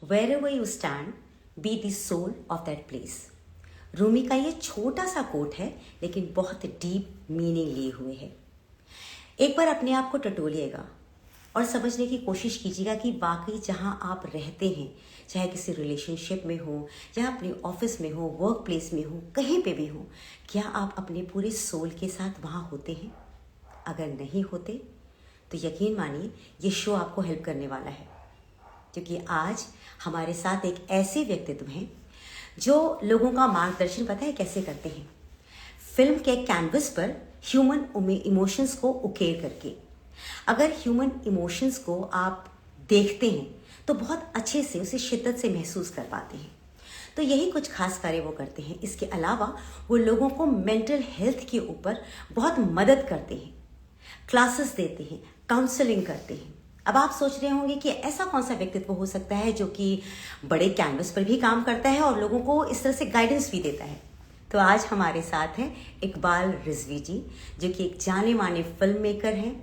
Wherever you stand, be the soul of that place. Rumi का ये छोटा सा कोट है लेकिन बहुत डीप मीनिंग लिए हुए है। एक बार अपने आप को टटोलिएगा और समझने की कोशिश कीजिएगा कि वाकई जहाँ आप रहते हैं, चाहे किसी रिलेशनशिप में हो या अपने ऑफिस में हो, वर्क प्लेस में हो, कहीं पे भी हो, क्या आप अपने पूरे सोल के साथ वहाँ होते हैं? अगर नहीं होते तो यकीन मानिए ये शो आपको हेल्प करने वाला है, क्योंकि आज हमारे साथ एक ऐसे व्यक्तित्व हैं जो लोगों का मार्गदर्शन पता है कैसे करते हैं, फिल्म के कैनवस पर ह्यूमन इमोशंस को उकेर करके। अगर ह्यूमन इमोशंस को आप देखते हैं तो बहुत अच्छे से उसे शिद्दत से महसूस कर पाते हैं। तो यही कुछ खास कार्य वो करते हैं। इसके अलावा वो लोगों को मेंटल हेल्थ के ऊपर बहुत मदद करते हैं, क्लासेस देते हैं, काउंसलिंग करते हैं। अब आप सोच रहे होंगे कि ऐसा कौन सा व्यक्तित्व हो सकता है जो कि बड़े कैनवस पर भी काम करता है और लोगों को इस तरह से गाइडेंस भी देता है। तो आज हमारे साथ हैं इकबाल रिजवी जी, जो कि एक जाने माने फिल्म मेकर हैं,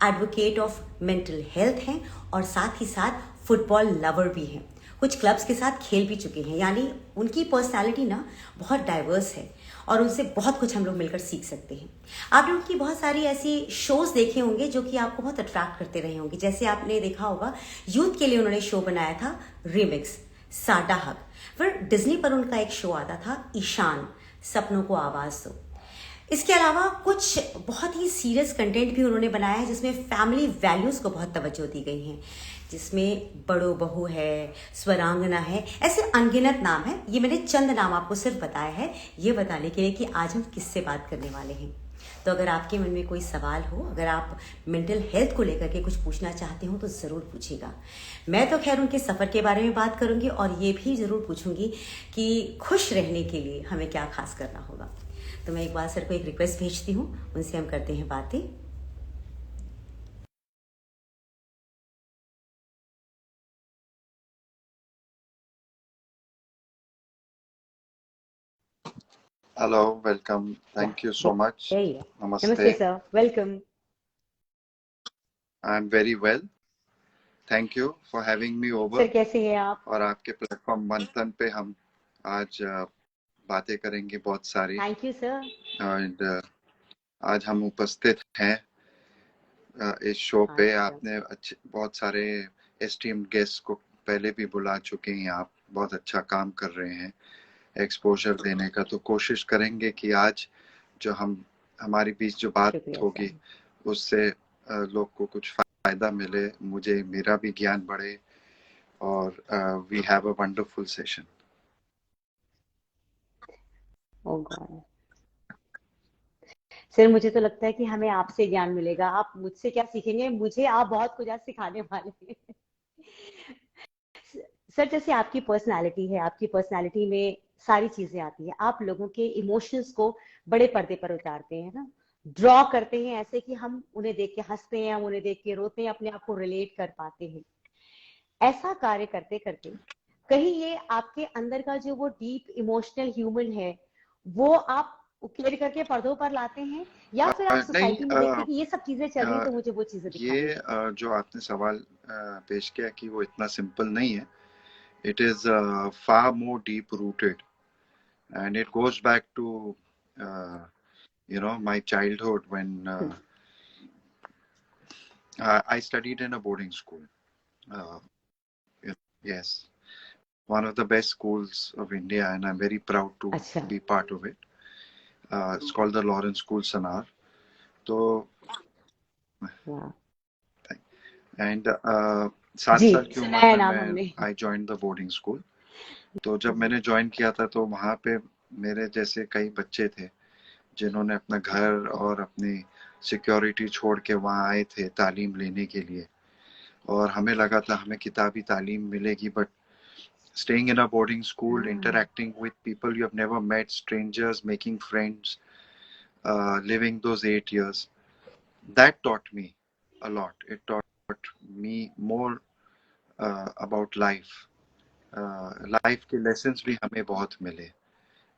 एडवोकेट ऑफ मेंटल हेल्थ हैं और साथ ही साथ फुटबॉल लवर भी हैं। कुछ क्लब्स के साथ खेल भी चुके हैं, यानी उनकी पर्सनालिटी ना बहुत डाइवर्स है और उनसे बहुत कुछ हम लोग मिलकर सीख सकते हैं। आपने उनकी बहुत सारी ऐसी शोज देखे होंगे जो कि आपको बहुत अट्रैक्ट करते रहे होंगे। जैसे आपने देखा होगा यूथ के लिए उन्होंने शो बनाया था रिमिक्स, साडा हक। फिर डिज्नी पर उनका एक शो आता था ईशान, सपनों को आवाज दो। इसके अलावा कुछ बहुत ही सीरियस कंटेंट भी उन्होंने बनाया है जिसमें फैमिली वैल्यूज को बहुत तवज्जो दी गई है, जिसमें बड़ो बहू है, स्वरांगना है, ऐसे अनगिनत नाम है। ये मैंने चंद नाम आपको सिर्फ बताया है ये बताने के लिए कि आज हम किससे बात करने वाले हैं। तो अगर आपके मन में कोई सवाल हो, अगर आप मेंटल हेल्थ को लेकर के कुछ पूछना चाहते हो तो ज़रूर पूछिएगा। मैं तो खैर उनके सफ़र के बारे में बात करूंगी और ये भी ज़रूर पूछूंगी कि खुश रहने के लिए हमें क्या खास करना होगा। तो मैं इकबाल सर को एक रिक्वेस्ट भेजती हूँ, उनसे हम करते हैं बातें। Hello, welcome. Thank you so much. यही है। Namaste. नमस्ते sir, welcome. I'm very well. Thank you for having me over. Sir कैसे हैं आप? और आपके प्लेटफॉर्म मंथन पे हम आज बातें करेंगे बहुत सारी। Thank you sir. एंड आज हम उपस्थित हैं इस शो पे। आपने अच्छे बहुत सारे एस्टीम्ड गेस्ट को पहले भी बुला चुके हैं, आप बहुत अच्छा काम कर रहे हैं एक्सपोजर देने का। तो कोशिश करेंगे कि आज जो हमारी बीच जो बात होगी उससे लोग को कुछ फायदा मिले, मुझे मेरा भी ज्ञान बढ़े और we have a wonderful session. Sir मुझे तो लगता है कि हमें आपसे ज्ञान मिलेगा। आप मुझसे क्या सीखेंगे, मुझे आप बहुत कुछ आज सिखाने वाले हैं। सर जैसे आपकी पर्सनालिटी है, आपकी पर्सनालिटी में सारी चीजें आती है। आप लोगों के इमोशंस को बड़े पर्दे पर उतारते हैं ना, ड्रॉ करते हैं ऐसे कि हम उन्हें देख के हंसते हैं, हम उन्हें देख के रोते हैं, अपने आप को रिलेट कर पाते हैं। ऐसा कार्य करते करते कहीं ये आपके अंदर का जो वो डीप इमोशनल ह्यूमन है वो आप उकेर करके पर्दों पर लाते हैं, या फिर आप सोसाइटी में देखते हैं कि ये सब चीजें चल रही हैं तो मुझे वो चीजें दिखानी है? ये जो आपने सवाल पेश किया कि वो इतना सिंपल नहीं है। It is far more deep rooted and it goes back to my childhood when I studied in a boarding school. Yes, one of the best schools of India, and I'm very proud to be part of it. It's called the Lawrence School, Sanar. So, and 7 साल की उम्र में I joined the boarding school. तो जब मैंने join किया था तो वहाँ पे मेरे जैसे कई बच्चे थे जिन्होंने अपना घर और अपनी सिक्योरिटी छोड़ के वहाँ आए थे तालीम लेने के लिए, और हमें लगा था हमें किताबी तालीम मिलेगी, but staying in a boarding school, interacting with people you have never met, strangers, making friends, living those 8 years, that taught me a lot. It taught me more about life. Life के lessons भी हमें बहुत मिले.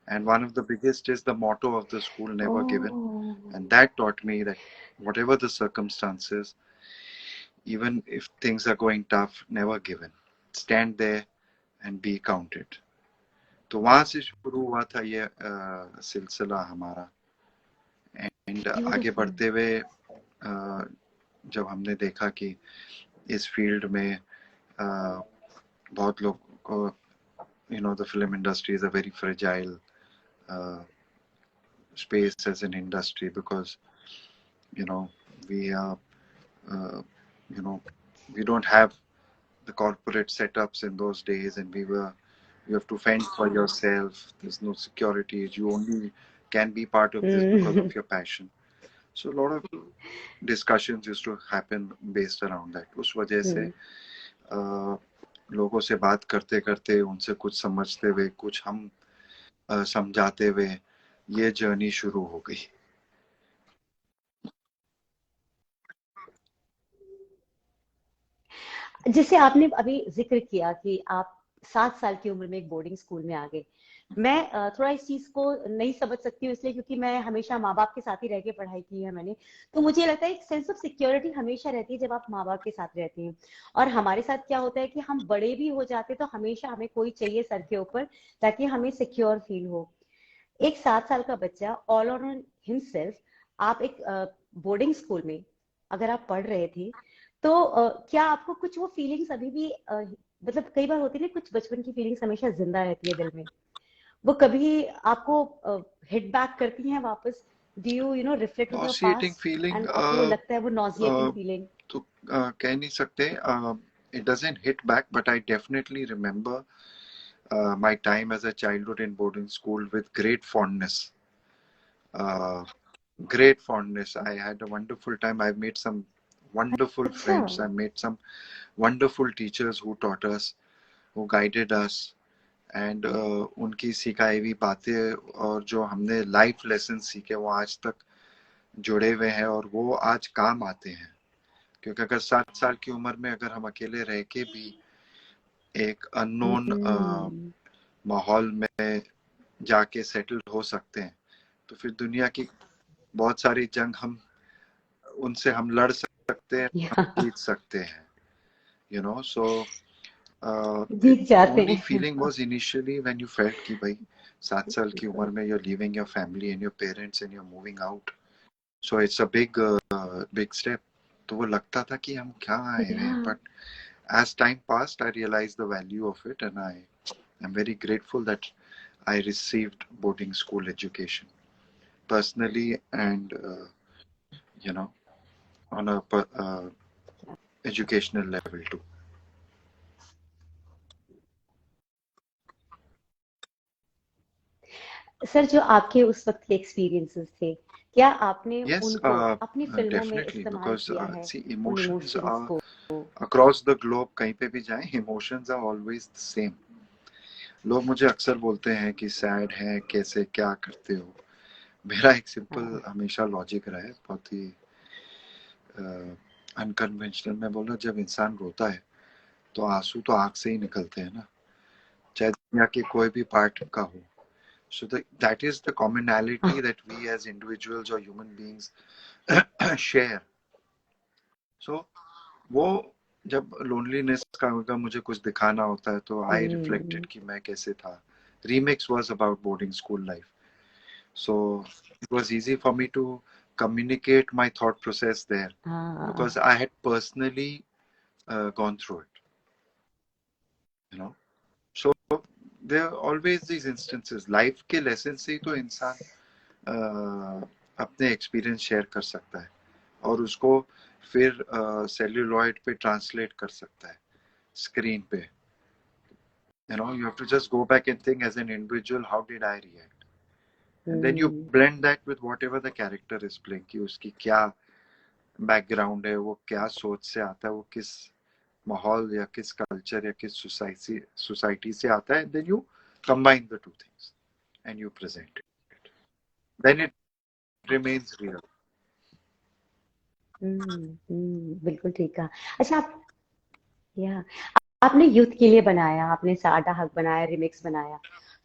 And one of the biggest is the motto of the school, never given. And that taught me that whatever the circumstances, even if things are going tough, never given. Stand there, and be counted. तो वहां से शुरू हुआ था ये सिलसिला हमारा। And आगे बढ़ते हुए जब हमने देखा कि इस फील्ड में बहुत लोग को, you know, the film industry is a very fragile space as an industry, because you know we are you know we don't have the corporate setups in those days, and you have to fend for yourself. There's no security. You only can be part of this because of your passion. So a lot of discussions used to happen based around that. उस वजह से लोगों से बात करते करते, उनसे कुछ समझते हुए, कुछ हम समझाते हुए ये जर्नी शुरू हो गई। जिसे आपने अभी जिक्र किया कि आप 7 साल की उम्र में एक बोर्डिंग स्कूल में आ गए, मैं थोड़ा इस चीज को नहीं समझ सकती हूँ, इसलिए क्योंकि मैं हमेशा माँ बाप के साथ ही रह के पढ़ाई की है मैंने। तो मुझे लगता है एक सेंस ऑफ सिक्योरिटी हमेशा रहती है जब आप माँ बाप के साथ रहते हैं। और हमारे साथ क्या होता है कि हम बड़े भी हो जाते तो हमेशा हमें कोई चाहिए सर के ऊपर, ताकि हमें सिक्योर फील हो। एक 7 साल का बच्चा ऑल ऑन हिमसेल्फ, आप एक बोर्डिंग स्कूल में अगर आप पढ़ रहे थे, तो क्या आपको कुछ वो फीलिंग्स अभी भी मतलब कई बार होती है ना, कुछ बचपन की फीलिंग्स हमेशा जिंदा रहती है दिल में, वो कभी आपको हिट बैक करती हैं वापस? Do you know reflect on your nauseating past feeling and आपको लगता है वो नॉजिएटिंग फीलिंग? तो कह नहीं सकते, it doesn't hit back, but I definitely remember my time as a childhood in boarding school with great fondness. uh, Great fondness. I had a wonderful time. I've made some wonderful अच्छा। friends. I've made some wonderful teachers who taught us, who guided us, and उनकी सिखाई हुई बातें और जो हमने life lesson सीखे वो आज तक जुड़े हुए हैं, और वो आज काम आते हैं। क्योंकि अगर 7 साल की उम्र में अगर हम अकेले रह के भी एक अननोन माहौल में जाके सेटल हो सकते हैं, तो फिर दुनिया की बहुत सारी जंग उनसे हम लड़ सकते हैं, हम जीत सकते हैं, you know. So जीत जाते only हैं। feeling was initially when you felt कि भाई 7 साल की उम्र में you're leaving your family and your parents and you're moving out, so it's a big step. तो वो लगता था कि हम क्या आए हैं, but as time passed I realized the value of it, and I am very grateful that I received boarding school education personally, and you know, on a educational level too. Sir, जो आपके उस वक्त के experiences थे, क्या आपने Yes, उनको अपनी फिल्मों में definitely, इस्तेमाल because किया है, see, उन emotions इमोशंस are को? across the globe, कहीं पे भी जाएं, emotions are always the same. लोग मुझे अक्सर बोलते हैं कि सैड है, कैसे क्या करते हो। मेरा एक सिंपल हमेशा लॉजिक रहा है, बहुत ही अनकन्वेंशनल। मैं बोल रहा, जब इंसान रोता है तो आंसू तो आंख से ही निकलते हैं ना, चाहे दुनिया के कोई भी पार्ट का हो। So that is the commonality that we as individuals or human beings share. So वो जब लोनलीनेस का होगा, मुझे कुछ दिखाना होता है, तो आई रिफ्लेक्टेड कि मैं कैसे था। Remix was about boarding school life, so it was easy for me to communicate my thought process there, because I had personally gone through it, you know. So there are always these instances, life के lesson से ही तो इंसान अपने experience share कर सकता है, और उसको फिर सेल्यूलॉइड पे ट्रांसलेट कर सकता है स्क्रीन पे। You know, you have to just go back and think as an individual, how did I react? And then you blend that with whatever the character is playing, कि उसकी क्या background है, वो क्या सोच से आता है, वो किस माहौल या किस कल्चर या किस सोसाइटी से आता है। Then you combine the two things and you present it. Then it remains real. बिल्कुल ठीक कहा। अच्छा, या आपने यूथ के लिए बनाया, आपने साडा हक बनाया, रिमिक्स बनाया,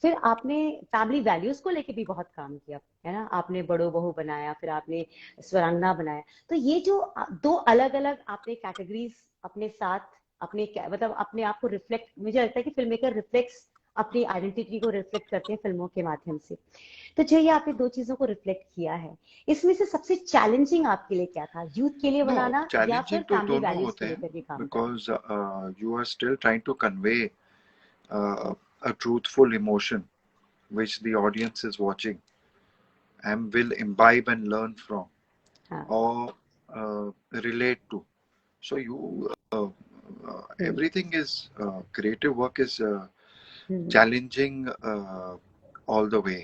फिर आपने फैमिली वैल्यूज को लेके भी बहुत काम किया, है ना? आपने बड़ो बहू बनाया, फिर आपने स्वरांगना बनाया। तो ये जो दो अलग अलग आपने कैटेगरीज अपने साथ अपने मतलब अपने आप को रिफ्लेक्ट, मुझे लगता है कि फिल्म मेकर रिफ्लेक्ट्स अपनी आइडेंटिटी को रिफ्लेक्ट करते हैं फिल्मों के माध्यम से। तो जो ये आपने दो चीजों को रिफ्लेक्ट किया है, इसमें से सबसे चैलेंजिंग आपके लिए क्या था, यूथ के लिए नो बनाना या फिर चैलेंजिंग तो फैमिली दोनों वैल्यूज होते को हैं, लेकर के काम करना? Because you are still trying to convey a truthful emotion which the audience is watching and will imbibe and learn from हाँ। or relate to. So you everything is creative work is challenging all the way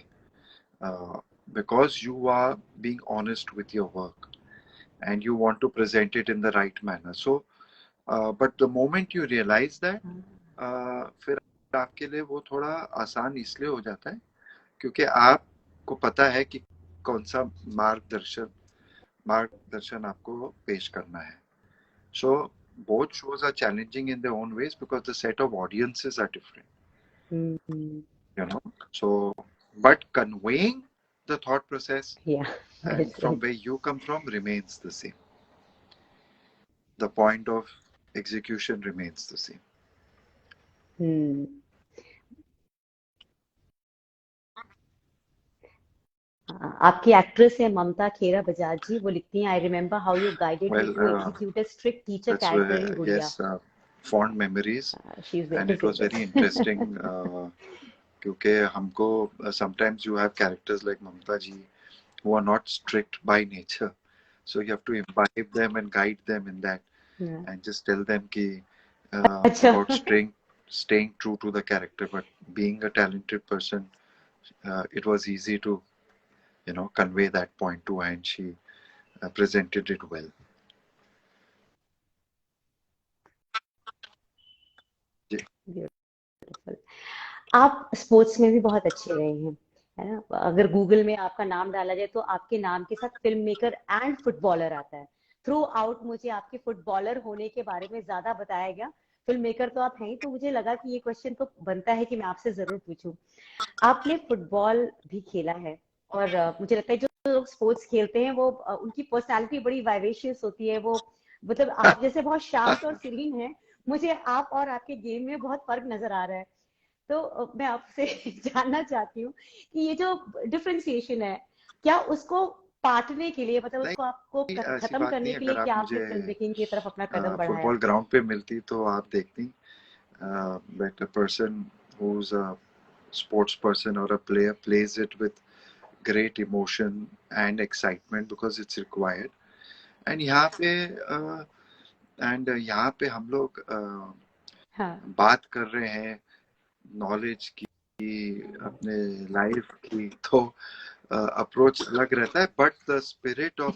because you are being honest with your work and you want to present it in the right manner. So but the moment you realize that फिर आपके लिए वो थोड़ा आसान इसलिए हो जाता है क्योंकि आपको पता है कि कौन सा मार्गदर्शन आपको पेश करना है. So both shows are challenging in their own ways because the set of audiences are different. You know, so but conveying the thought process and from where you come from remains the same. The point of execution remains the same. आपकी actress है ममता खेरा बजाज जी, वो लिखती हैं, I remember how you guided me to execute a strict teacher That's character in where, Gudiya. yes, fond memories, she is and it was very interesting क्योंकि हमको sometimes you have characters like Mamta ji who are not strict by nature, so you have to imbibe them and guide them in that and just tell them ki about staying true to the character, but being a talented person, it was easy to convey that point to her, and she presented it well. Beautiful. आप sports में भी बहुत अच्छे रहे हैं, है ना? अगर गूगल में आपका नाम डाला जाए तो आपके नाम के साथ फिल्म मेकर एंड फुटबॉलर आता है. थ्रू आउट मुझे आपके फुटबॉलर होने के बारे में ज्यादा बताया गया. फिल्म मेकर तो आप हैं ही, तो मुझे लगा कि ये क्वेश्चन तो बनता है कि मैं आपसे जरूर पूछूं. आपने फुटबॉल भी खेला है और मुझे लगता है जो लोग स्पोर्ट्स खेलते हैं वो उनकी पर्सनालिटी बड़ी वाइवेशियस होती है. वो मतलब आप जैसे बहुत शांत और सीरीन है, मुझे आप और आपके गेम में बहुत फर्क नजर आ रहा है. तो मैं आपसे जानना चाहती हूँ कि ये जो डिफरेंशिएशन है, क्या उसको पाटने के लिए, मतलब उसको आपको खत्म करने के लिए क्या आपने फिल्म मेकिंग की तरफ अपना कदम बढ़ाया? फुटबॉल ग्राउंड पे मिलती तो आप देखती that a person who's a sports person or a player plays it with great emotion and excitement because it's required. And यहाँ पे हम लोग बात कर रहे हैं नॉलेज की, अपने लाइफ की, तो अप्रोच अलग रहता है, but the spirit of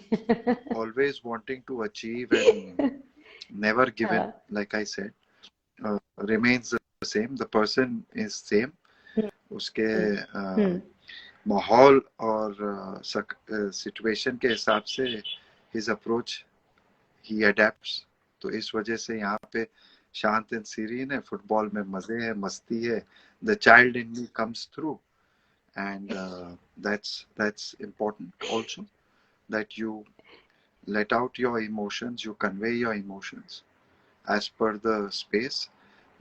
always wanting to achieve and never given, like I said, remains the same. The person is same. उसके माहौल और सिचुएशन के हिसाब से his approach he adapts. तो इस वजह से यहाँ पे शांत एंड सीरीन है, फुटबॉल में मजे है, मस्ती है. The child in me comes through, and that's important also, that you let out your emotions, you convey your emotions as per the space.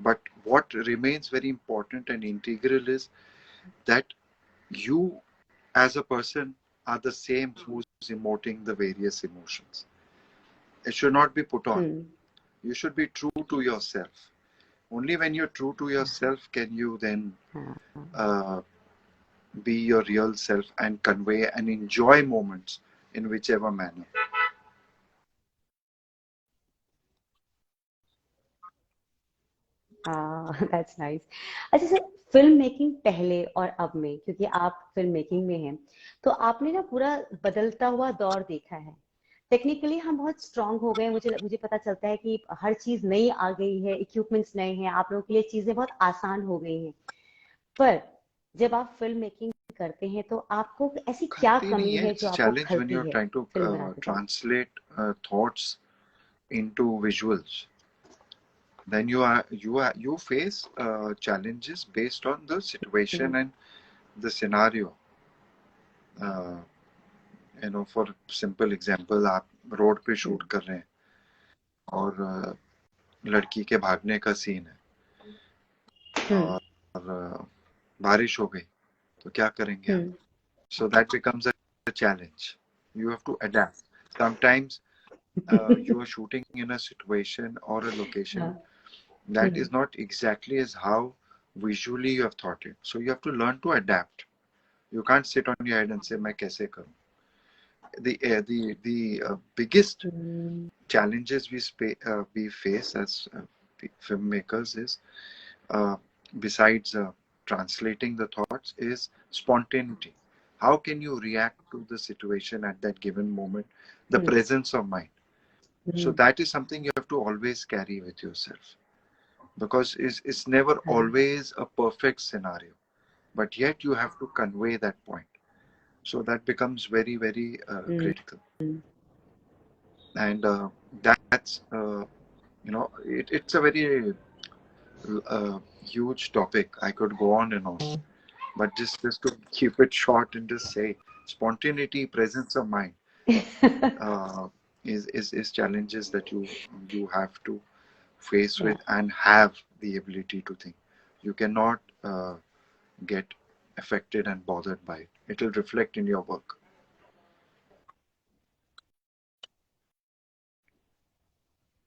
But what remains very important and integral is that you as a person are the same who's emoting the various emotions. It should not be put on. You should be true to yourself. Only when you're true to yourself can you then be your real self and convey and enjoy moments in whichever manner. That's nice. अच्छा sir, film making पहले और अब में, क्योंकि आप film making में हैं, तो आपने ना पूरा बदलता हुआ दौर देखा है. टेक्निकली हम बहुत स्ट्रांग हो गए, मुझे पता चलता है कि हर चीज नई आ गई है, इक्विपमेंट्स नए हैं, आप लोगों के लिए चीजें बहुत आसान हो गई हैं. पर जब आप फिल्म मेकिंग करते हैं तो आपको ऐसी क्या कमी है जो आपको खलती है फिल्म बनाते समय? Translate thoughts into visuals. Then you face challenges based on the situation and the scenario. For simple example, आप रोड पे शूट कर रहे हैं और लड़की के भागने का सीन है और बारिश हो गई तो क्या करेंगे हम? So that becomes a challenge. You have to adapt. Sometimes you are shooting in a situation or a location that is not exactly as how visually you have thought it. So you have to learn to adapt. You can't sit on your head and say, "मैं कैसे करूँ?" The biggest challenges we face as filmmakers is besides translating the thoughts is spontaneity. How can you react to the situation at that given moment? The presence of mind. So that is something you have to always carry with yourself, because it's never always a perfect scenario, but yet you have to convey that point. So that becomes very, very critical. And that's it's a very huge topic. I could go on and on, but just to keep it short and just say, spontaneity, presence of mind is challenges that you have to face with and have the ability to think. You cannot get affected and bothered by it. It will reflect in your work.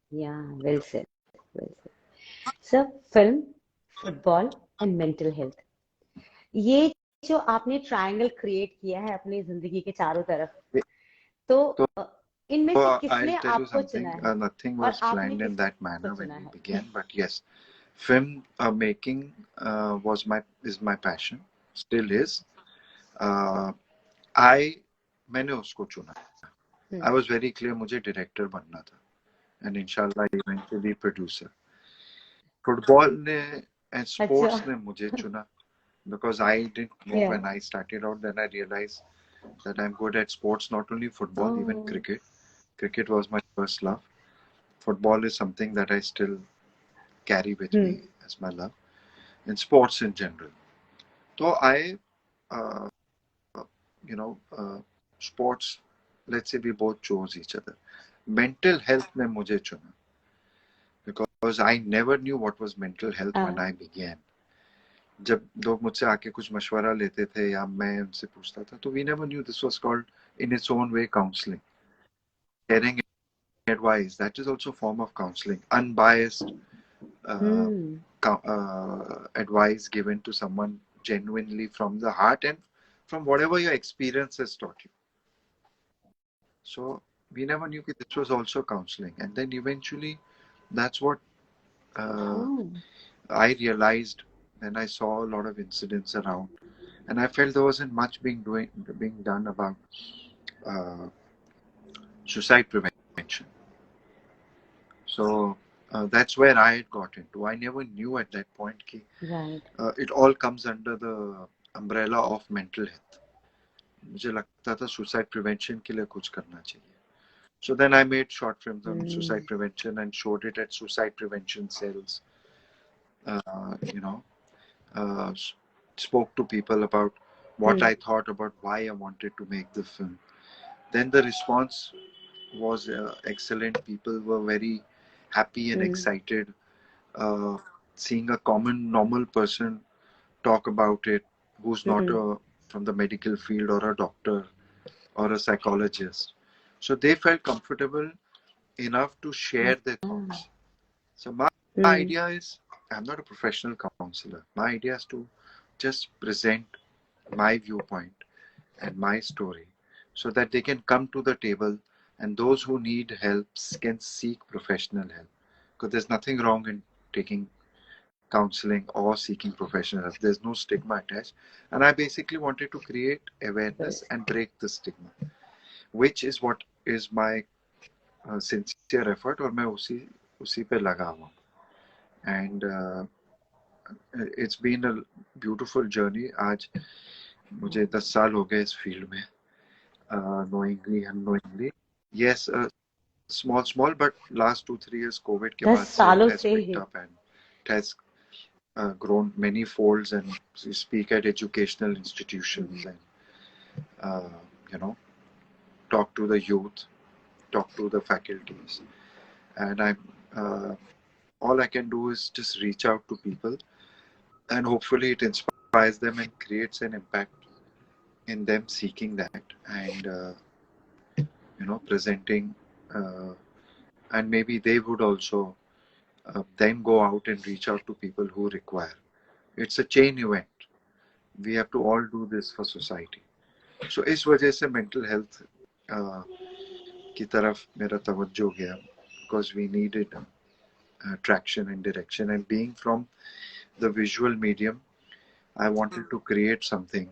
Yeah, well said. Well said. Sir, film, football and mental health, ये जो आपने triangle create किया है अपनी जिंदगी के चारों तरफ, तो इनमें से किसने I'll tell you आपको something. चुना है Nothing और was आपने planned in that किसको manner when चुना we है? began, but yes, film making is my passion, still is. Uh, मैंने उसको चुना. I was very clear मुझे डायरेक्टर बनना था, and inshallah eventually producer. Football ने and sports अच्छा, ने मुझे चुना, because I didn't know when I started out. Then I realized that I'm good at sports, not only football, even cricket. Cricket was my first love. Football is something that I still carry with me as my love, and sports in general. So I, uh, sports, let's say we both chose each other. Mental health ने मुझे चुना, because I never knew what was mental health when I began. जब लोग मुझसे आके कुछ मशवरा लेते थे या मैं उनसे पूछता था, तो we never knew this was called in its own way counseling. Sharing advice, that is also a form of counseling. Unbiased advice given to someone genuinely from the heart and from whatever your experience has taught you. So we never knew that this was also counseling. And then eventually that's what I realized when I saw a lot of incidents around, and I felt there wasn't much being done about suicide prevention. So that's where I had got into. I never knew at that point that it all comes under the umbrella of mental health. मुझे लगता था suicide prevention के लिए कुछ करना चाहिए. So then I made short films on suicide prevention and showed it at suicide prevention cells. Spoke to people about what I thought about why I wanted to make the film. Then the response was excellent. People were very happy and excited, seeing a common normal person talk about it, who's not from the medical field or a doctor or a psychologist. So they felt comfortable enough to share their thoughts. So my idea is, I'm not a professional counselor. My idea is to just present my viewpoint and my story so that they can come to the table, and those who need help can seek professional help. Because there's nothing wrong in taking counseling or seeking professional help. There's no stigma attached. And I basically wanted to create awareness and break the stigma, which is what is my sincere effort, और मैं उसी पे लगा हुआ. And it's been a beautiful journey. आज मुझे 10 साल हो गए इस फील्ड में, knowingly, unknowingly. Yes, small, but last 2-3 years COVID के बाद से it has picked up and it has grown many folds, and we speak at educational institutions and talk to the youth, talk to the faculties, and I'm all I can do is just reach out to people, and hopefully it inspires them and creates an impact in them seeking that, and presenting, and maybe they would also then go out and reach out to people who require. It's a chain event. We have to all do this for society. So इस वजह से mental health की तरफ मेरा तवज्जो गया, because we needed traction and direction, and being from the visual medium, I wanted to create something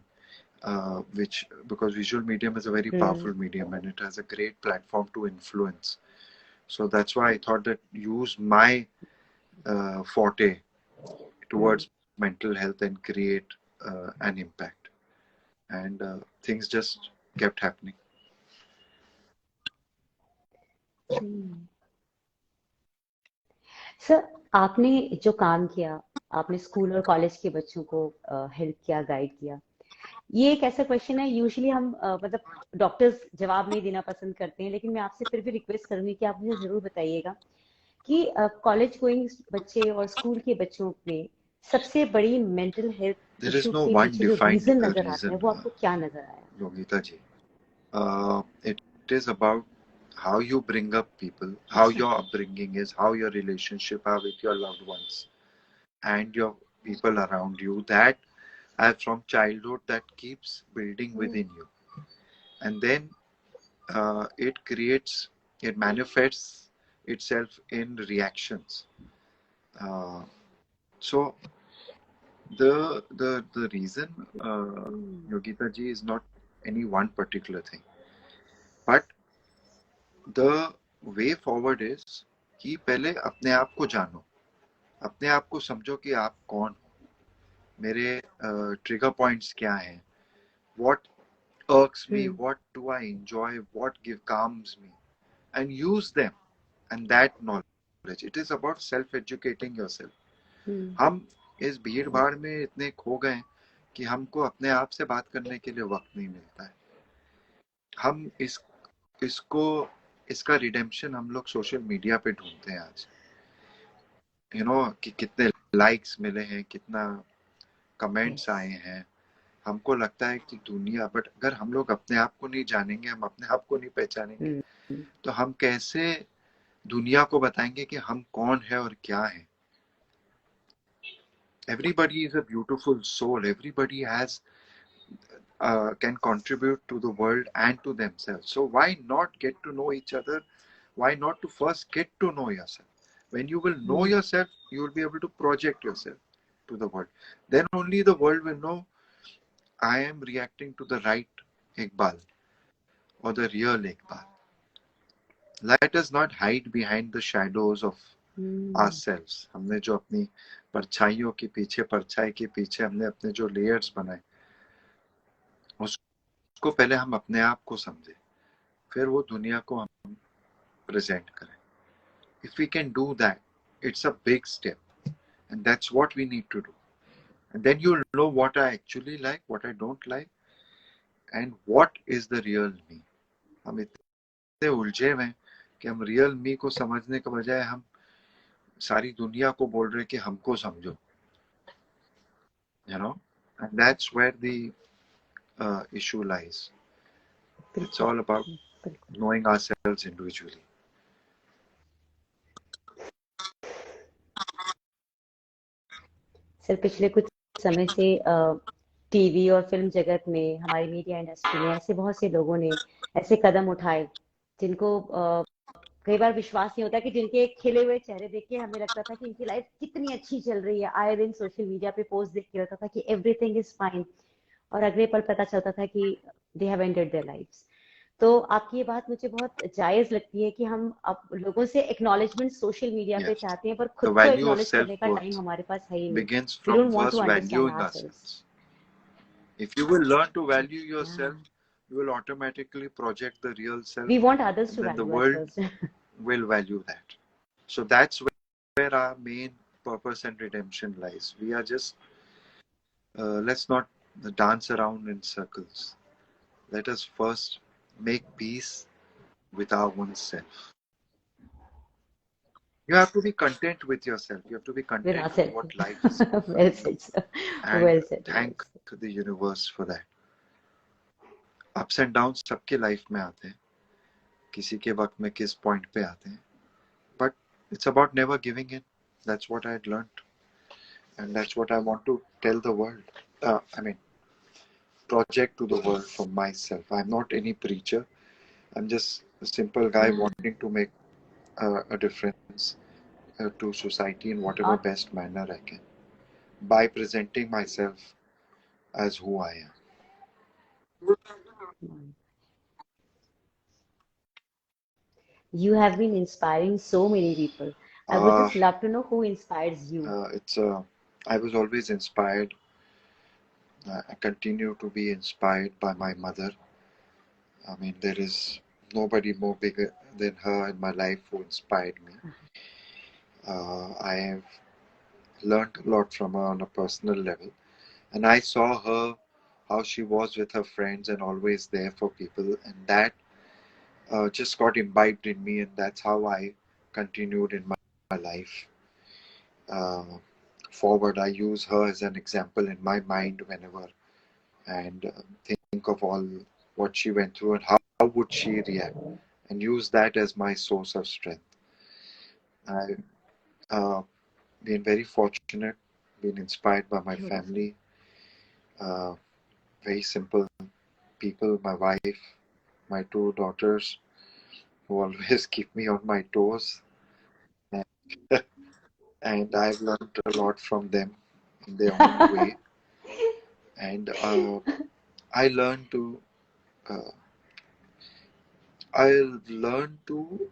which, because visual medium is a very powerful medium and it has a great platform to influence. So that's why I thought that use my forte towards mental health and create an impact, and things just kept happening. Sir, आपने जो काम किया, आपने school और college के बच्चों को help किया, गाइड किया, ये एक ऐसा क्वेश्चन है, यूजुअली हम मतलब डॉक्टर्स जवाब नहीं देना पसंद करते हैं, लेकिन मैं आपसे फिर भी रिक्वेस्ट करूंगी कि आप मुझे जरूर बताइएगा कि कॉलेज गोइंग बच्चे और स्कूल के बच्चों में सबसे बड़ी मेंटल हेल्थ इशू के पीछे जो रीजन नजर आता है, वो आपको क्या नजर आया? योगिता जी, it is about how you bring up people, how your upbringing is, how your relationship are with your loved ones and your people around you, that from childhood that keeps building within you, and then it manifests itself in reactions. So the reason, Yogita ji, is not any one particular thing, but the way forward is कि पहले अपने आप को जानो, अपने आप को समझो कि आप कौन हो, मेरे ट्रिगर पॉइंट्स क्या हैं, what irks me, what do I enjoy, what calms me, and use them, and that knowledge. It is about self-educating yourself. हम इस भीड़ भाड़ में इतने खो गए कि हमको अपने आप से बात करने के लिए वक्त नहीं मिलता है. हम इसका रिडेम्पशन हम लोग सोशल मीडिया पे ढूंढते हैं आज, कि कितने लाइक्स मिले हैं, कितना कमेंट्स आए हैं. हमको लगता है कि दुनिया, बट अगर हम लोग अपने आप को नहीं जानेंगे, हम अपने आप को नहीं पहचानेंगे, तो हम कैसे दुनिया को बताएंगे कि हम कौन है और क्या है. Everybody is a beautiful soul. Everybody can contribute to the world and to themselves. So why not get to know each other? Why not to first get to know yourself? When you will know yourself, you will be able to project yourself to the world. Then only the world will know I am reacting to the right Iqbaal or the real Iqbaal. Let us not hide behind the shadows of ourselves. हमने जो अपनी परछाइयों के पीछे, परछाई के पीछे हमने अपने जो लेयर्स बनाए, उसको पहले हम अपने आप को समझे, फिर वो दुनिया को हम प्रेजेंट करें. If we can do that, it's a big step, and that's what we need to do. And then you'll know what I actually like, what I don't like, and what is the real me. हम इतने उलझे हुए हैं कि हम real me को समझने के बजाय हम सारी दुनिया को बोल रहे कि हमको समझो, and that's where the issue lies. It's all about knowing ourselves individually. Sir, पिछले कुछ समय से टीवी और फिल्म जगत में, हमारी मीडिया इंडस्ट्री में ऐसे बहुत से लोगों ने ऐसे कदम उठाए जिनको कई बार विश्वास नहीं होता, कि जिनके खिले हुए चेहरे देख के हमें लगता था कि इनकी लाइफ कितनी अच्छी चल रही है. आए दिन सोशल मीडिया पे पोस्ट देख के लगता था कि एवरीथिंग इज फाइन, और अगले पल पता चलता था कि they have ended their lives. तो आपकी ये बात मुझे बहुत जायज लगती है कि हम अब लोगों से एक्नॉलेजमेंट सोशल मीडिया पे चाहते हैं, पर खुद को एक्नॉलेज करने का टाइम हमारे पास है ही नहीं. We don't want to understand ourselves. If you will learn to value yourself, you will automatically project the real self. We want others to value the world will value that. So that's where our main purpose and redemption lies. We are just, let's not dance around in circles. Let us first make peace with our oneself. You have to be content with yourself. You have to be content with what life is offering well you. said, sir. And Well said. thank the universe for that. Ups and downs सबके life में आते हैं, किसी के वक्त में किस point पे आते हैं, but it's about never giving in. That's what I had learned, and that's what I want to tell the world. I mean, project to the world for myself. I'm not any preacher. I'm just a simple guy wanting to make a difference to society in whatever best manner I can, by presenting myself as who I am. You have been inspiring so many people. I would just love to know who inspires you. I was always inspired. I continue to be inspired by my mother. I mean, there is nobody more bigger than her in my life who inspired me. I have learned a lot from her on a personal level, and I saw her how she was with her friends and always there for people, and that just got imbibed in me, and that's how I continued in my life. Forward, I use her as an example in my mind whenever, and think of all what she went through and how would she react, and use that as my source of strength. I've been very fortunate, been inspired by my family, very simple people, my wife, my two daughters, who always keep me on my toes, and I've learned a lot from them in their own way. And I learned to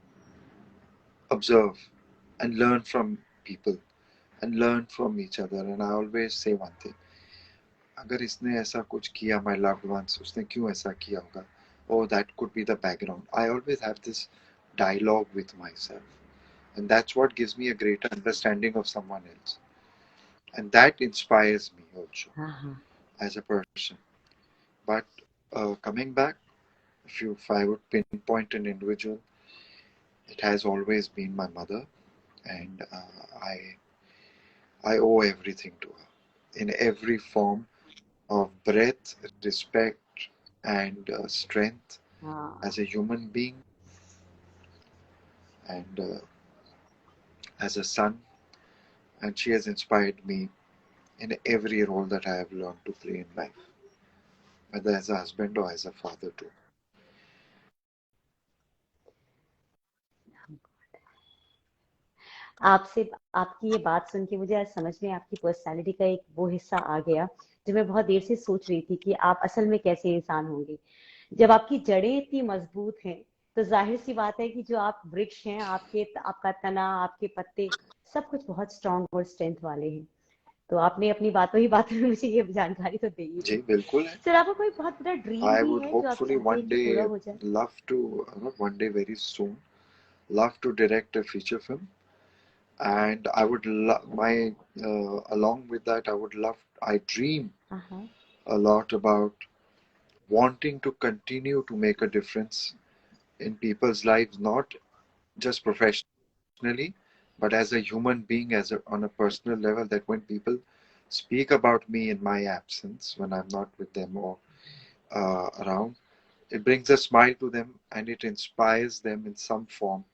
observe and learn from people and learn from each other. And I always say one thing: अगर इसने ऐसा कुछ किया, my loved ones, उसने क्यों ऐसा किया होगा? Oh, that could be the background. I always have this dialogue with myself, and that's what gives me a greater understanding of someone else, and that inspires me also as a person. But coming back, if I would pinpoint an individual, it has always been my mother, and I owe everything to her in every form of breadth, respect, and strength as a human being, and as a son. And she has inspired me in every role that I have learned to play in life, whether as a husband or as a father too. आपसे आपकी ये बात सुन के मुझे आज समझ में आपकी पर्सनालिटी का एक वो हिस्सा आ गया जो मैं बहुत देर से सोच रही थी कि आप असल में कैसे इंसान होंगे। जब आपकी जड़ें इतनी मजबूत हैं तो जाहिर सी बात है कि जो आप वृक्ष हैं, आपका तना, आपके पत्ते, सब कुछ बहुत स्ट्रांग और स्ट्रेंथ वाले हैं। तो आपने अपनी बातों में मुझे ये जानकारी तो दी ही जी बिल्कुल है। सर, आपका कोई बहुत बड़ा ड्रीम I भी would है जो आप hopefully चाहते one हैं कि day पूरा हो जाए? love to, not one day, very soon, love to direct a feature film, and I would along with that I dream a lot about wanting to continue to make a difference in people's lives, not just professionally, but as a human being, on a personal level, that when people speak about me in my absence, when I'm not with them or around, it brings a smile to them and it inspires them in some form,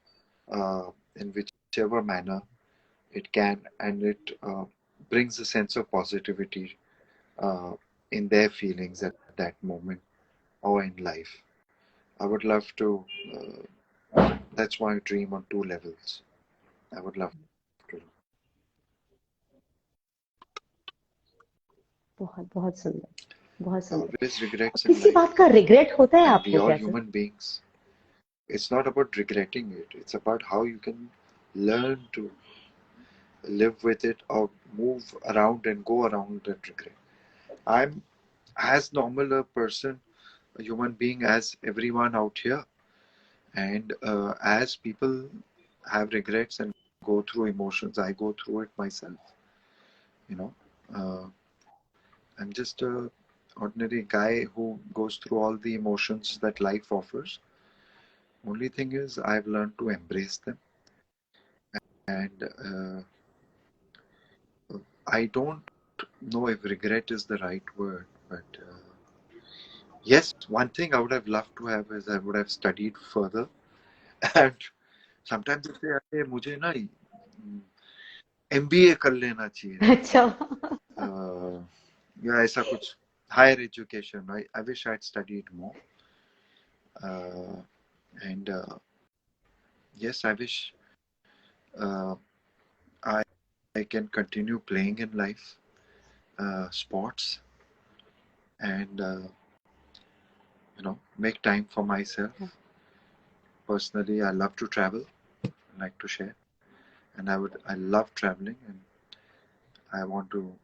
in whichever manner it can, and it brings a sense of positivity in their feelings at that moment or in life. I would love to, that's my dream on two levels. I would love to. बहुत बहुत सुंदर, बहुत सुंदर। Always regrets in किसी life, बात का regret होता है and we आपको all क्या sir? human beings. It's not about regretting it. It's about how you can learn to live with it or move around and go around that regret. I'm as normal a person, a human being as everyone out here, and as people have regrets and go through emotions, I go through it myself. You know, I'm just a ordinary guy who goes through all the emotions that life offers. Only thing is, I've learned to embrace them And I don't know if regret is the right word, but yes, one thing I would have loved to have is I would have studied further. And sometimes they say, अरे मुझे ना MBA कर लेना चाहिए था, अच्छा या ऐसा कुछ higher education. I wish I had studied more. And yes, I wish uh, I can continue playing in life, sports, and make time for myself. Personally, I love to travel. I like to share, and I love traveling, and I want to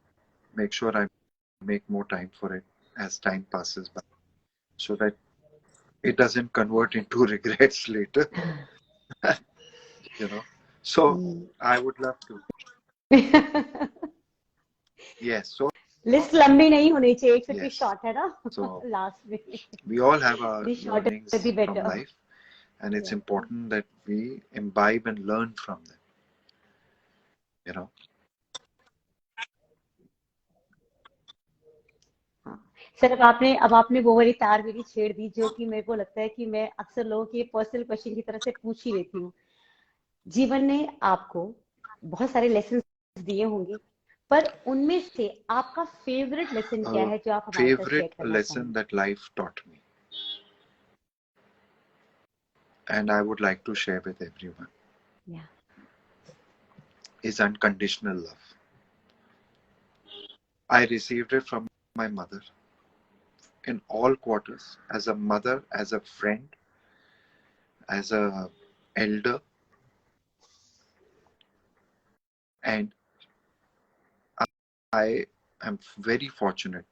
make sure I make more time for it as time passes by, so that it doesn't convert into regrets later. So I would love to. Yes. So list लंबी नहीं होनी चाहिए, एक yes. Short है ना So last में we all have our the shorter learnings the from better. life, and it's Yeah. important that we imbibe and learn from them. Sir अब आपने वो वाली तार मेरी छेड़ दी जो कि मेरे को लगता है कि मैं अक्सर लोगों की पर्सनल क्वेश्चन की तरह से पूछ ही लेती हूँ। जीवन ने आपको बहुत सारे लेसन दिए होंगे, पर उनमें से आपका फेवरेट लेसन क्या है जो आप हमारे साथ शेयर Favorite करना lesson चाहेंगे? that life taught me, and I would like to share with everyone, is unconditional love. I received it from my mother in all quarters, as a mother, as a friend, as a elder, and I am very fortunate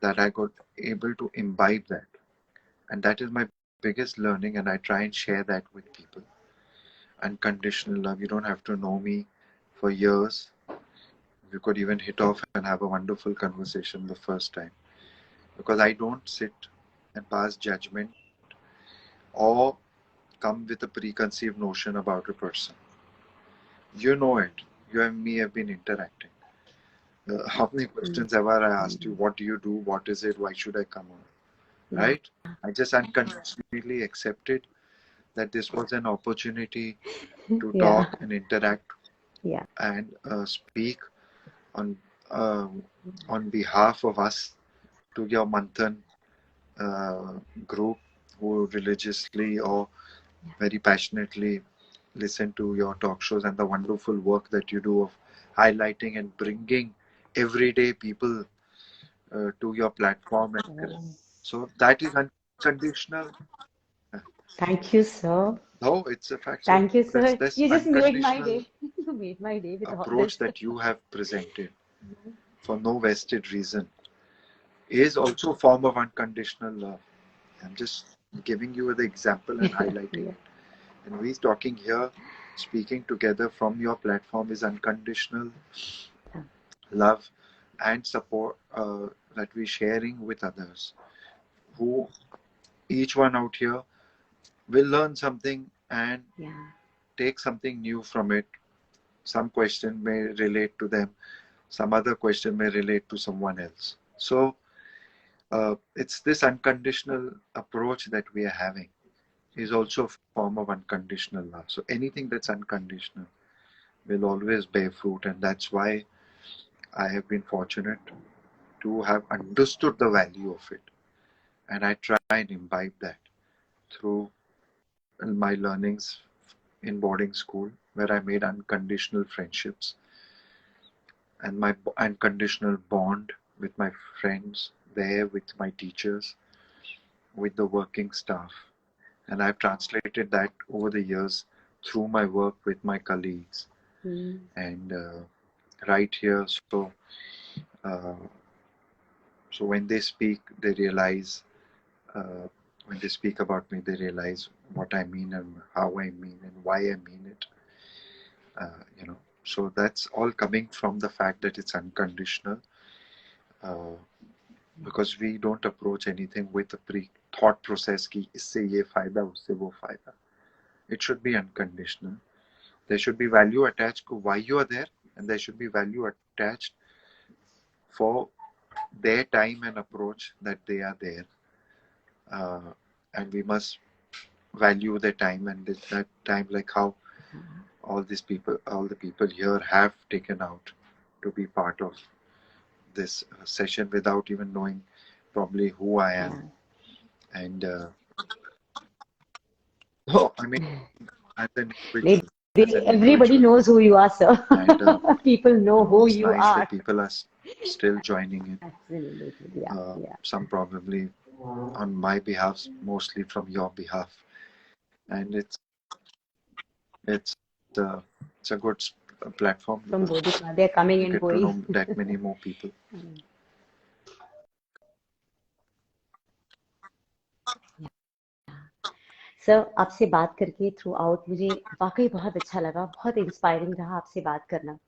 that I got able to imbibe that, and that is my biggest learning, and I try and share that with people. Unconditional love. You don't have to know me for years. We could even hit off and have a wonderful conversation the first time, because I don't sit and pass judgment or come with a preconceived notion about a person. You know it. You and me have been interacting. How many questions ever I asked you? What do you do? What is it? Why should I come on? Right? I just unconditionally accepted that this was an opportunity to talk and interact and speak on behalf of us to your Manthan group, who religiously or very passionately listen to your talk shows and the wonderful work that you do of highlighting and bringing everyday people to your platform. So that is unconditional. Thank you, sir. No, it's a fact. Thank you, That's sir. this You just made my unconditional day. You made my day with all approach this. that you have presented for no vested reason is also a form of unconditional love. I'm just giving you the example and highlighting it. And we talking here, speaking together from your platform, is unconditional love and support that we're sharing with others, who each one out here will learn something and take something new from it. Some question may relate to them, some other question may relate to someone else. So it's this unconditional approach that we are having is also a form of unconditional love. So anything that's unconditional will always bear fruit, and that's why I have been fortunate to have understood the value of it, and I try and imbibe that through my learnings in boarding school, where I made unconditional friendships and my unconditional bond with my friends there, with my teachers, with the working staff. And I've translated that over the years through my work with my colleagues and right here. So when they speak, they realize, when they speak about me, they realize what I mean and how I mean and why I mean it. So that's all coming from the fact that it's unconditional, because we don't approach anything with a pre-thought process ki isse ye fayda, usse wo fayda. It should be unconditional. There should be value attached to why you are there, and there should be value attached for their time and approach that they are there. And we must value their time and that time, like how all the people here have taken out to be part of this session without even knowing probably who I am. And I mean, as an individual, everybody knows who you are, sir. And, people know who you nice are. That people are still joining in. Absolutely, Some probably on my behalf, mostly from your behalf, and it's a good platform. From Bodhika, they're coming and going. To know that many more people. Sir, आपसे बात करके through out मुझे वाकई बहुत अच्छा लगा, बहुत inspiring रहा आपसे बात करना।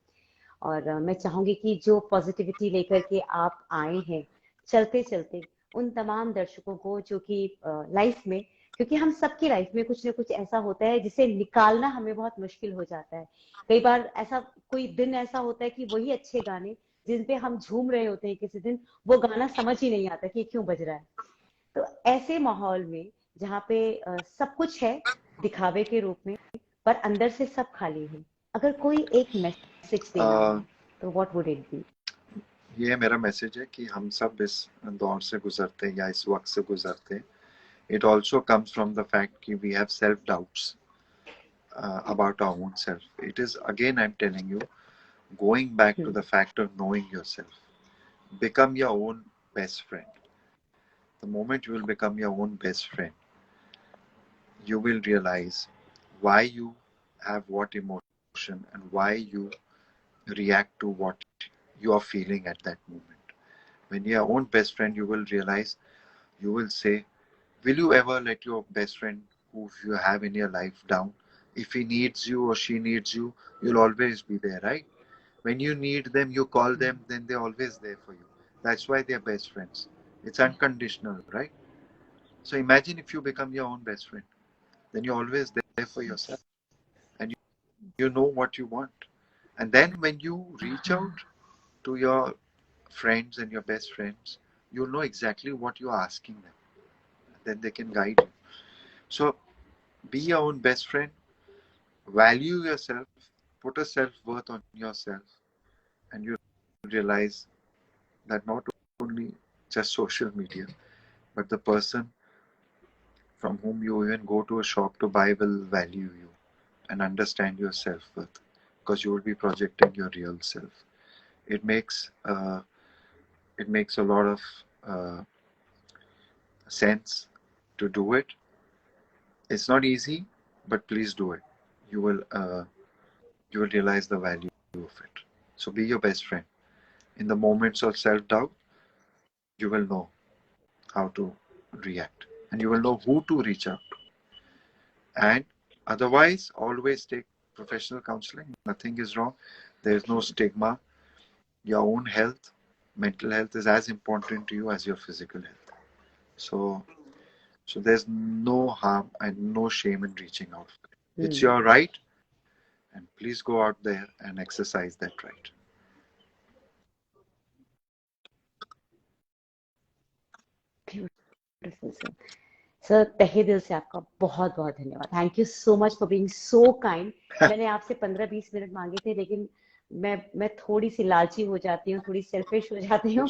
और मैं चाहूंगी कि जो पॉजिटिविटी लेकर के आप आए हैं, चलते चलते उन तमाम दर्शकों को जो कि लाइफ में, क्योंकि हम सबकी लाइफ में कुछ ना कुछ ऐसा होता है जिसे निकालना हमें बहुत मुश्किल हो जाता है। कई बार ऐसा कोई दिन ऐसा होता है कि वही अच्छे गाने जिन पे हम झूम रहे होते हैं किसी दिन, वो गाना समझ ही नहीं आता कि क्यों बज रहा है। तो ऐसे माहौल में जहाँ पे सब कुछ है दिखावे के रूप में, पर अंदर से सब खाली है, अगर कोई एक मैसेज देना हो तो व्हाट वुड इट बी? ये मेरा मैसेज है कि हम सब इस दौर से गुजरते हैं या इस वक्त से गुजरते हैं। It also comes from the fact that we have self-doubts about our own self. It is, again, I'm telling you, going back to the fact of knowing yourself. Become your own best friend. The moment you will become your own best friend, you will realize why you have what emotion and why you react to what you are feeling at that moment. When you're your own best friend, you will realize, you will say, will you ever let your best friend who you have in your life down? If he needs you or she needs you, you'll always be there, right? When you need them, you call them, then they're always there for you. That's why they're best friends. It's unconditional, right? So imagine if you become your own best friend, then you're always there for yourself and you know what you want. And then when you reach out to your friends and your best friends, you'll know exactly what you're asking them. Then they can guide you. So be your own best friend, value yourself, put a self-worth on yourself, and you realize that not only just social media, but the person from whom you even go to a shop to buy will value you and understand your self-worth, because you will be projecting your real self. It makes a lot of sense to do it. It's not easy, but please do it. You will realize the value of it. So be your best friend. In the moments of self-doubt, you will know how to react and you will know who to reach out to. And otherwise, always take professional counseling. Nothing is wrong. There is no stigma. Your own health, mental health is as important to you as your physical health. So there's no harm and no shame in reaching out. It's your right, and please go out there and exercise that right. Beautiful, sir. Sir, तहे दिल से आपका बहुत बहुत धन्यवाद। Thank you so much for being so kind. मैंने आपसे 15-20 minute मांगे थे, लेकिन मैं थोड़ी सी लालची हो जाती हूँ, थोड़ी सेल्फिश हो जाती हूँ।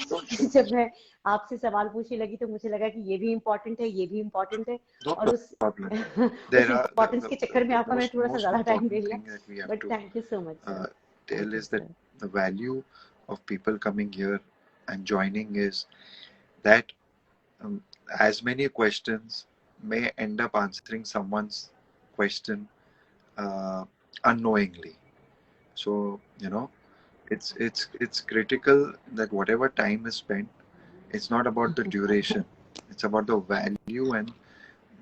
जब मैं आपसे सवाल पूछने लगी तो मुझे लगा कि ये भी इम्पोर्टेंट है, ये भी इम्पोर्टेंट है, और उस इम्पोर्टेंस के चक्कर में आपका मैंने थोड़ा सा ज्यादा टाइम ले लिया, but thank you so much sir. Tell is that the value of people coming here and joining is that as many questions may end up answering someone's question unknowingly. So it's critical that whatever time is spent, it's not about the duration, it's about the value and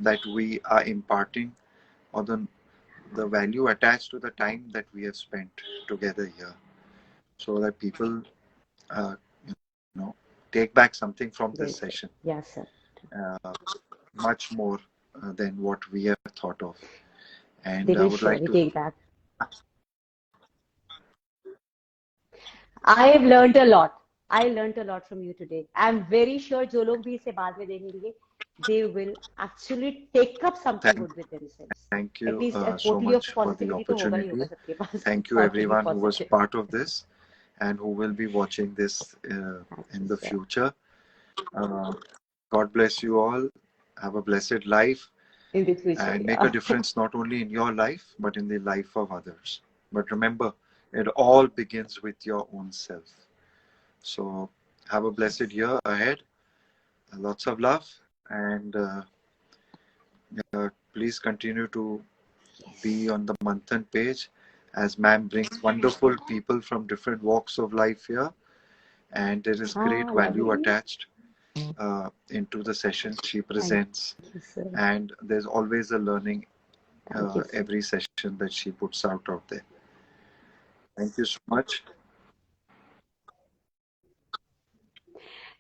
that we are imparting, or the value attached to the time that we have spent together here, so that people take back something from this session. Yes, sir. Much more than what we have thought of. And they will I would like to take back. I have learned a lot. I learned a lot from you today. I'm very sure जो लोग भी इसे बाद में देखेंगे, they will actually take up something Thank, good with themselves. thank At you least a so portfolio of much for the positivity तो होगा ही होगा opportunity. सबके पास. Thank you Positive, everyone who was positive. part of this and who will be watching this Thank in you, the sir. future. Uh, God bless you all. Have a blessed life In the future, and make a yeah. difference not only in your life but in the life of others. But remember, it all begins with your own self. So have a blessed year ahead. Lots of love and please continue to be on the Manthan page as ma'am brings wonderful people from different walks of life here and there is great Ah, value lovely. attached into the sessions she presents Thank you, sir. and there's always a learning Thank you, sir. every session that she puts out there. Thank you so much.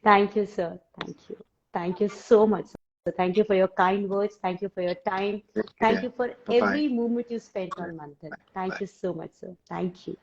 Thank you, sir. Thank you. Thank you so much, sir. Thank you for your kind words. Thank you for your time. Take Thank care. you for Bye-bye. every moment you spent on Manthan. Bye. Thank you so much, sir. Thank you.